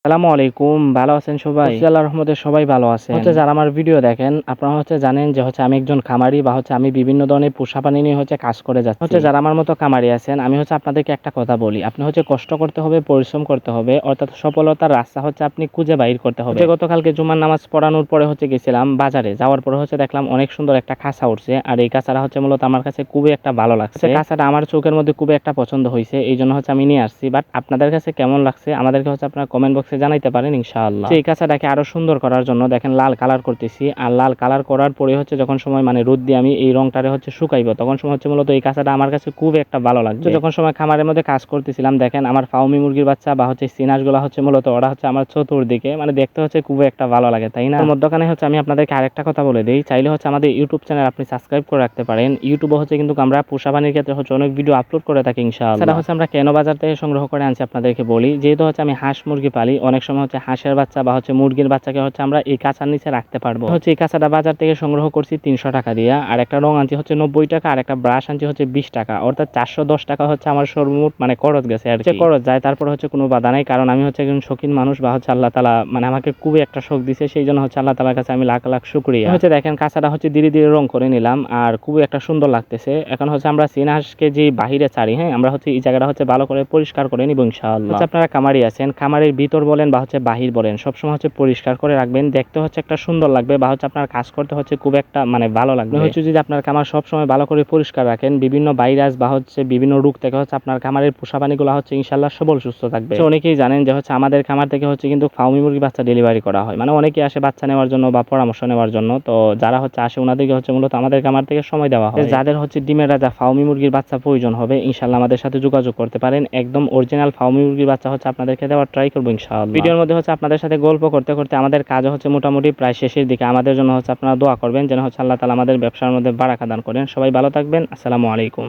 আসসালামু আলাইকুম। ভালো আছেন সবাই? আল্লাহর রহমতে সবাই ভালো আছেন। যারা আমার ভিডিও দেখেন আপনারা জানেন যে আমি একজন খামারি বা আমি বিভিন্ন ধরনের পোষা প্রাণী নিয়ে কাজ করে যাচ্ছি। যারা আমার মতো খামারি আছেন আমি আপনাদেরকে একটা কথা বলি। আপনি কষ্ট করতে হবে, পরিশ্রম করতে হবে। অর্থাৎ সফলতার রাস্তা আপনি খুঁজে বাইর করতে হবে। গতকালকে জুমার নামাজ পড়ানোর পরে গেছিলাম বাজারে। যাওয়ার পরে দেখলাম অনেক সুন্দর একটা খাঁচা উঠছে। আর এই খাঁচাটা মূলত আমার কাছে খুবই একটা ভালো লাগছে। খাঁচাটা আমার চোখের মধ্যে খুবই একটা পছন্দ হয়েছে। এইজন্য আমি নিয়ে আসছি। বাট আপনাদের কাছে কেমন লাগছে আমাদেরকে আপনারা কমেন্ট বক্সে জানাইতে পারেন ইনশাআল্লাহ। এই কাঁচাটাকে আরো সুন্দর করার জন্য দেখেন লাল কালার করতেছি। আর লাল কালার করার পরে যখন সময় রোদ দিয়ে আমি এই রংটারে শুকাইবো তখন সময় মূলত এই কাঁচাটা আমার কাছে খুব একটা ভালো লাগছে। যখন সময় খামারের মধ্যে কাজ করতেছিলাম দেখেন আমার ফাউমি মুরগির বাচ্চা বা সিনাস গুলা মূলত ওরা আমার চতুর্দিকে দেখতে খুব একটা ভালো লাগে, তাই না? মধ্যখানে আমি আপনাদেরকে আরেকটা কথা বলে দিই, চাইলে আমাদের ইউটিউব চ্যানেল আপনি সাবস্ক্রাইব করে রাখতে পারেন। ইউটিউবে কিন্তু আমরা পোষা প্রাণীর ক্ষেত্রে অনেক ভিডিও আপলোড করে থাকি ইনশাআল্লাহ। সেটা আমরা কেন বাজার থেকে সংগ্রহ করে আনছি আপনাদেরকে বলি। যেহেতু আমি হাঁস মুরগি পালি, অনেক সময় হাঁসের বাচ্চা বা মুরগির বাচ্চাকে আমরা এই কাঁচার নিচে রাখতে পারবো। এই কাঁচাটা বাজার থেকে সংগ্রহ করছি 300 টাকা দিয়ে। আর একটা রং আনছি 90 টাকা, আর একটা ব্রাশ আনছি 20 টাকা। অর্থাৎ 410 টাকা আমার সর্বমোট খরচ গেছে। আর খরচ যায় তারপর কোনো বাধা নাই, কারণ আমি একজন শৌখিন মানুষ বা আল্লাহ তাআলা আমাকে খুবই একটা শখ দিছে। সেই জন্য আল্লাহ তাআলার কাছে আমি লাখ লাখ শুকরিয়া। দেখেন কাঁচাটা ধীরে ধীরে রং করে নিলাম আর খুবই একটা সুন্দর লাগতেছে। এখন আমরা চীনাহাঁসকে যে বাহিরে ছাড়ি, হ্যাঁ আমরা এই জায়গাটা ভালো করে পরিষ্কার করে নিব ইনশাআল্লাহ। আপনারা খামারি আছেন, খামারের ভিতর বলেন বা বাহির বলেন সবসময় পরিষ্কার করে রাখবেন। দেখতে একটা সুন্দর লাগবে বা আপনার কাজ করতে খুব একটা ভালো লাগবে। যদি আপনার খামার সবসময় ভালো করে পরিষ্কার রাখেন, বিভিন্ন ভাইরাস বা বিভিন্ন রোগ থেকে আপনার খামারের পোষা প্রাণীগুলো ইনশাআল্লাহ সবল সুস্থ থাকবে। অনেকেই জানেন যে আমাদের খামার থেকে কিন্তু ফাউমি মুরগি বাচ্চা ডেলিভারি করা হয়। অনেকেই আসে বাচ্চা নেওয়ার জন্য বা পরামর্শ নেওয়ার জন্য। তো যারা আসে ওনাদেরকে মূলত আমাদের খামার থেকে সময় দেওয়া হয়। যাদের ডিমের রাজা ফাউমি মুরগির বাচ্চা প্রয়োজন হবে ইনশাআল্লাহ আমাদের সাথে যোগাযোগ করতে পারেন। একদম অরিজিনাল ফাউমি মুরগির বাচ্চা আপনাদেরকে দেওয়ার ট্রাই করবো ইনশাআল্লাহ। ভিডিওর মধ্যে আপনাদের সাথে গল্প করতে করতে আমাদের কাজ মোটামুটি প্রায় শেষের দিকে। আমাদের জন্য আপনারা দোয়া করবেন যেন আল্লাহ তাআলা আমাদের ব্যবসার মধ্যে বারাকা দান করেন। সবাই ভালো থাকবেন। আসসালামু আলাইকুম।